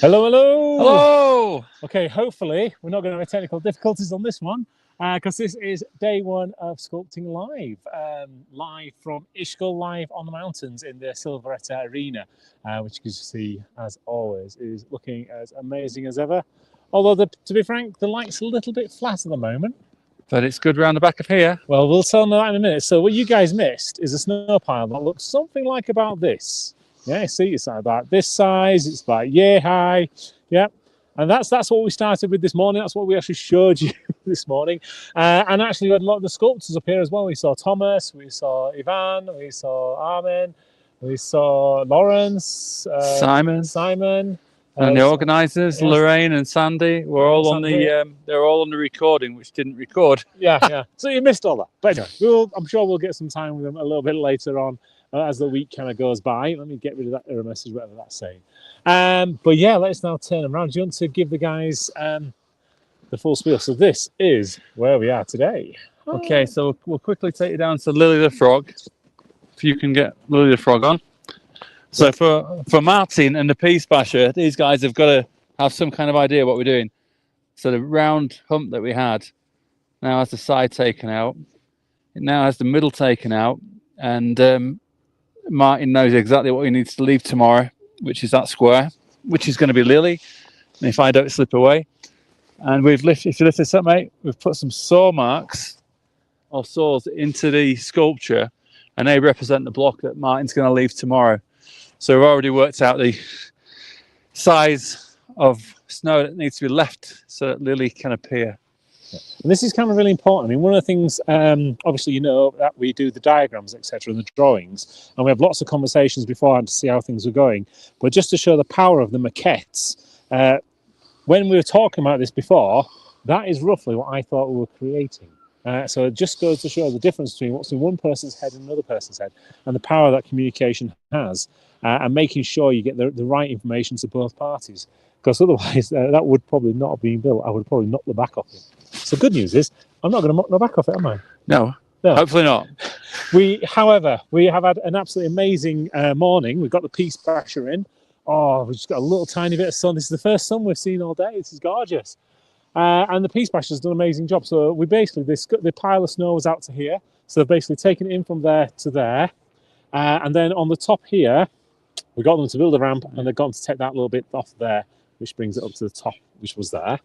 Hello, hello! Hello! Okay, hopefully we're not going to have technical difficulties on this one because this is day one of Sculpting Live, live from Ischgl, live on the mountains in the Silveretta Arena, which you can see, as always, is looking as amazing as ever. Although, to be frank, the light's a little bit flat at the moment. But it's good round the back of here. Well, we'll tell them that in a minute. So what you guys missed is a snow pile that looks something like about this. Yeah, see, it's about this size. It's about yay high. Yeah, and that's what we started with this morning. That's what we actually showed you this morning. And actually, we had a lot of the sculptors up here as well. We saw Thomas, we saw Ivan, we saw Armin, we saw Lawrence, Simon. And the organisers, yes. Lorraine and Sandy, were all on the. They're all on the recording, which didn't record. Yeah. So you missed all that. But anyway, I'm sure we'll get some time with them a little bit later on as the week kind of goes by. Let me get rid of that error message, whatever that's saying. But yeah, let's now turn them around. Do you want to give the guys the full spiel? So this is where we are today. Okay, so we'll quickly take you down to Lilly the Frog. If you can get Lilly the Frog on. So for Martin and the Peace Basher, these guys have got to have some kind of idea what we're doing. So the round hump that we had now has the side taken out. It now has the middle taken out. And Martin knows exactly what he needs to leave tomorrow, which is that square, which is going to be Lilly. And if I don't slip away. And if you lift this up, mate, we've put some saw marks or saws into the sculpture, and they represent the block that Martin's going to leave tomorrow. So we've already worked out the size of snow that needs to be left so that Lilly can appear. And this is kind of really important. I mean, one of the things, obviously, you know, that we do the diagrams, etc., and the drawings, and we have lots of conversations beforehand to see how things are going. But just to show the power of the maquettes, when we were talking about this before, that is roughly what I thought we were creating. So it just goes to show the difference between what's in one person's head and another person's head, and the power that communication has, and making sure you get the right information to both parties. Because otherwise, that would probably not have been built. I would probably knock the back off it. So good news is, I'm not going to knock the back off it, am I? No, hopefully not. However, we have had an absolutely amazing morning. We've got the Peace Basher in. Oh, we've just got a little tiny bit of sun. This is the first sun we've seen all day. This is gorgeous. And the Peace Basher's done an amazing job. So we basically, the pile of snow was out to here. So they've basically taken it in from there to there. And then on the top here, we got them to build a ramp, and they've gone to take that little bit off there, which brings it up to the top, which was there.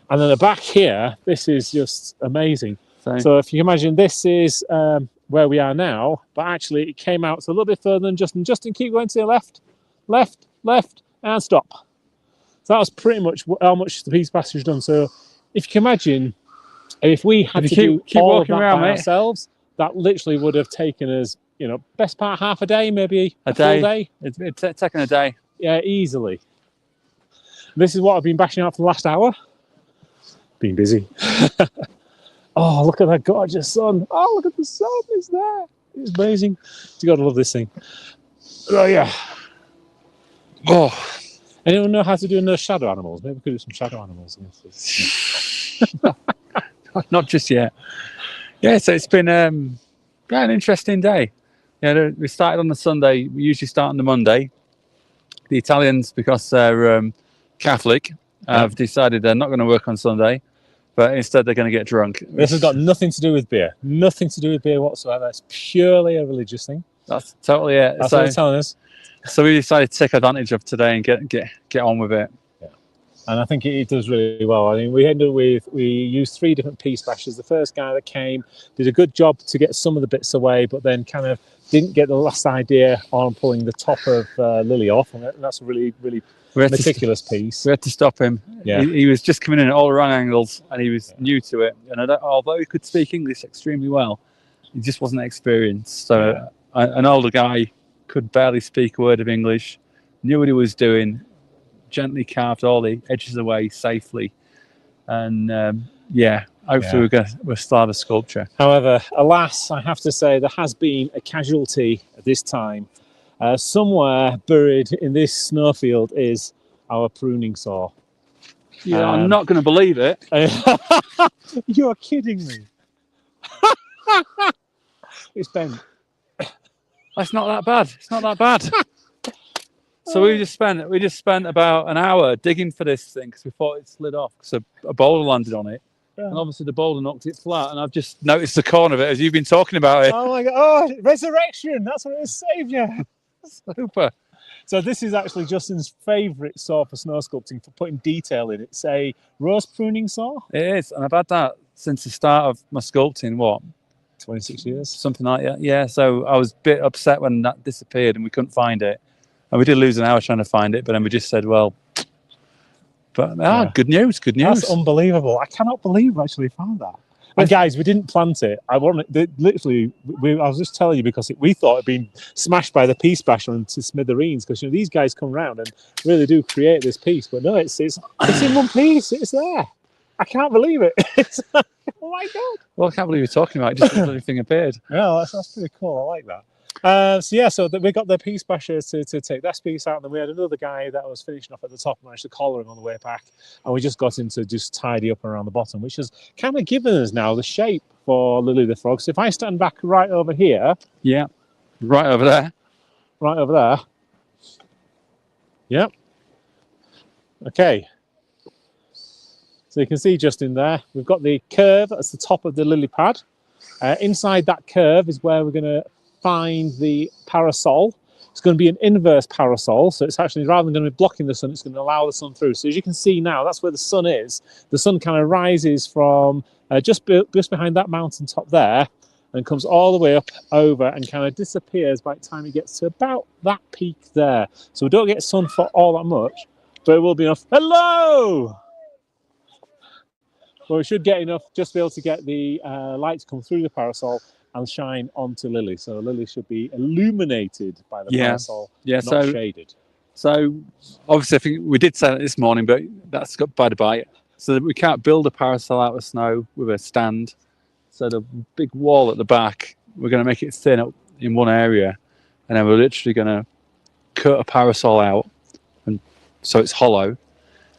And then the back here, this is just amazing. So if you imagine, this is where we are now, but actually it came out a little bit further than Justin. Justin, keep going to the left, and stop. So that was pretty much how much the Peace Basher's done. So if you can imagine, if we had to do all of that by ourselves, that literally would have taken us, you know, best part half a day, maybe a full day. It's taken a day. Yeah, easily. This is what I've been bashing out for the last hour. Been busy. Oh, look at that gorgeous sun. Oh, look at the sun. It's there. It's amazing. You gotta love this thing. Oh yeah. Oh. Anyone know how to do those shadow animals? Maybe we could do some shadow animals. Not just yet. Yeah, so it's been an interesting day. Yeah, we started on the Sunday. We usually start on the Monday. The Italians, because they're Catholic, have decided they're not going to work on Sunday, but instead they're going to get drunk. This has got nothing to do with beer. Nothing to do with beer whatsoever. It's purely a religious thing. That's totally it. That's what they're telling us. So we decided to take advantage of today and get on with it. Yeah, and I think it does really well. I mean, we used 3 different Peace Bashers. The first guy that came did a good job to get some of the bits away, but then kind of didn't get the last idea on pulling the top of Lilly off, and that's a really, really meticulous piece. We had to stop him. Yeah, he was just coming in at all the wrong angles, and he was new to it. And although he could speak English extremely well, he just wasn't experienced. So an older guy could barely speak a word of English, knew what he was doing, gently carved all the edges away safely, and hopefully we'll start a sculpture. However, alas, I have to say there has been a casualty at this time. Somewhere buried in this snowfield is our pruning saw. Yeah, I'm not going to believe it. You're kidding me. It's bent. It's not that bad. It's not that bad. So we just spent about an hour digging for this thing because we thought it slid off because a boulder landed on it. Yeah. And obviously the boulder knocked it flat, and I've just noticed the corner of it as you've been talking about it. Oh my God! Oh, resurrection! That's what it is, saviour. Super. So this is actually Justin's favourite saw for snow sculpting for putting detail in. It's a rose pruning saw. It is, and I've had that since the start of my sculpting. What? 26 years. Something like that. Yeah. So I was a bit upset when that disappeared and we couldn't find it, and we did lose an hour trying to find it. But then we just said, well. But Yeah. Good news. Good news. That's unbelievable. I cannot believe we actually found that. And guys, we didn't plant it. I was just telling you because we thought it'd been smashed by the piece basher into smithereens because these guys come round and really do create this piece. But no, it's in one piece. It's there. I can't believe it. Oh my God. Well, I can't believe you're talking about it. Just as everything appeared. Yeah, that's pretty cool. I like that. So we got the piece basher to take this piece out, and then we had another guy that was finishing off at the top and managed to collar him on the way back, and we just got him to just tidy up around the bottom, which has kind of given us now the shape for Lily the Frog. So if I stand back right over here, yeah, right over there, yep, okay. So you can see just in there, we've got the curve as the top of the lily pad. Inside that curve is where we're going to find the parasol. It's going to be an inverse parasol, so it's actually, rather than going to be blocking the sun, it's going to allow the sun through. So as you can see now, that's where the sun is. The sun kind of rises from just behind that mountain top there and comes all the way up over and kind of disappears by the time it gets to about that peak there. So we don't get sun for all that much, but it will be enough. Hello! Well, we should get enough just to be able to get the light to come through the parasol and shine onto Lily. So Lily should be illuminated by the parasol, not shaded. So obviously, I think we did say that this morning, but that's got by the by. So that we can't build a parasol out of snow with a stand. So the big wall at the back, we're going to make it thin up in one area, and then we're literally going to cut a parasol out, and so it's hollow.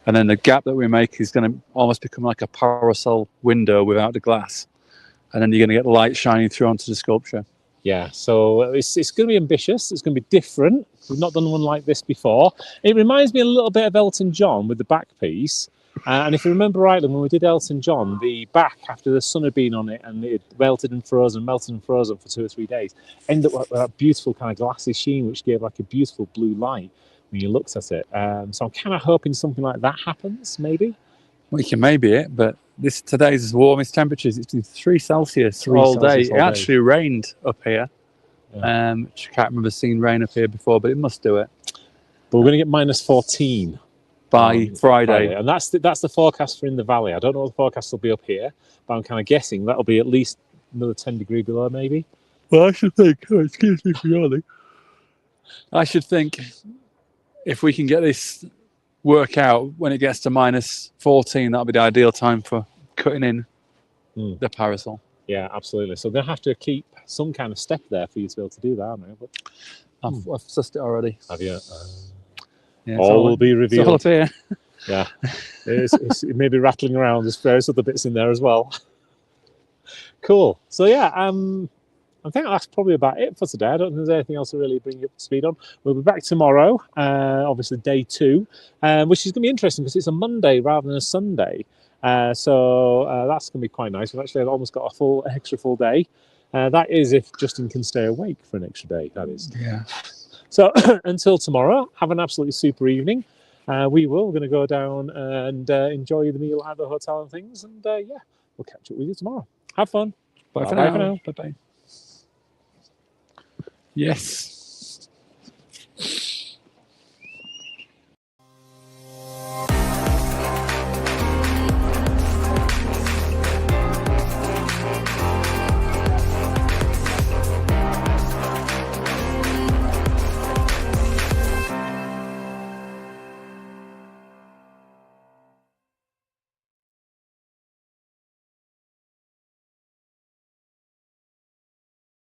And then the gap that we make is going to almost become like a parasol window without the glass. And then you're going to get the light shining through onto the sculpture. Yeah, so it's going to be ambitious. It's going to be different. We've not done one like this before. It reminds me a little bit of Elton John with the back piece. And if you remember rightly, when we did Elton John, the back, after the sun had been on it and it melted and frozen for 2 or 3 days, ended up with that beautiful kind of glassy sheen, which gave like a beautiful blue light when you looked at it. So I'm kind of hoping something like that happens, maybe. Well, you can maybe it, but today's warmest temperatures. It's been 3 Celsius all day. It actually rained up here. Yeah. Which I can't remember seeing rain up here before, but it must do it. But we're going to get minus 14 by Friday. And that's the forecast for in the valley. I don't know what the forecast will be up here, but I'm kind of guessing that'll be at least another 10 degrees below, maybe. Well, I should think. Oh, excuse me for yawning. I should think if we can get this work out when it gets to minus 14, that'll be the ideal time for cutting in the parasol. Yeah, absolutely. So we're going to have to keep some kind of step there for you to be able to do that, aren't we? But I've sussed it already. Have you? Yeah, all will be revealed. It's all up here. Yeah. It may be rattling around. There's various other bits in there as well. Cool. So yeah, I think that's probably about it for today. I don't think there's anything else to really bring you up to speed on. We'll be back tomorrow, obviously day 2, which is going to be interesting because it's a Monday rather than a Sunday. So that's going to be quite nice. We've actually almost got an extra full day. That is if Justin can stay awake for an extra day, that is. Yeah. So until tomorrow, have an absolutely super evening. We're going to go down and enjoy the meal at the hotel and things. And yeah, we'll catch up with you tomorrow. Have fun. Bye for now. Bye-bye. Yes.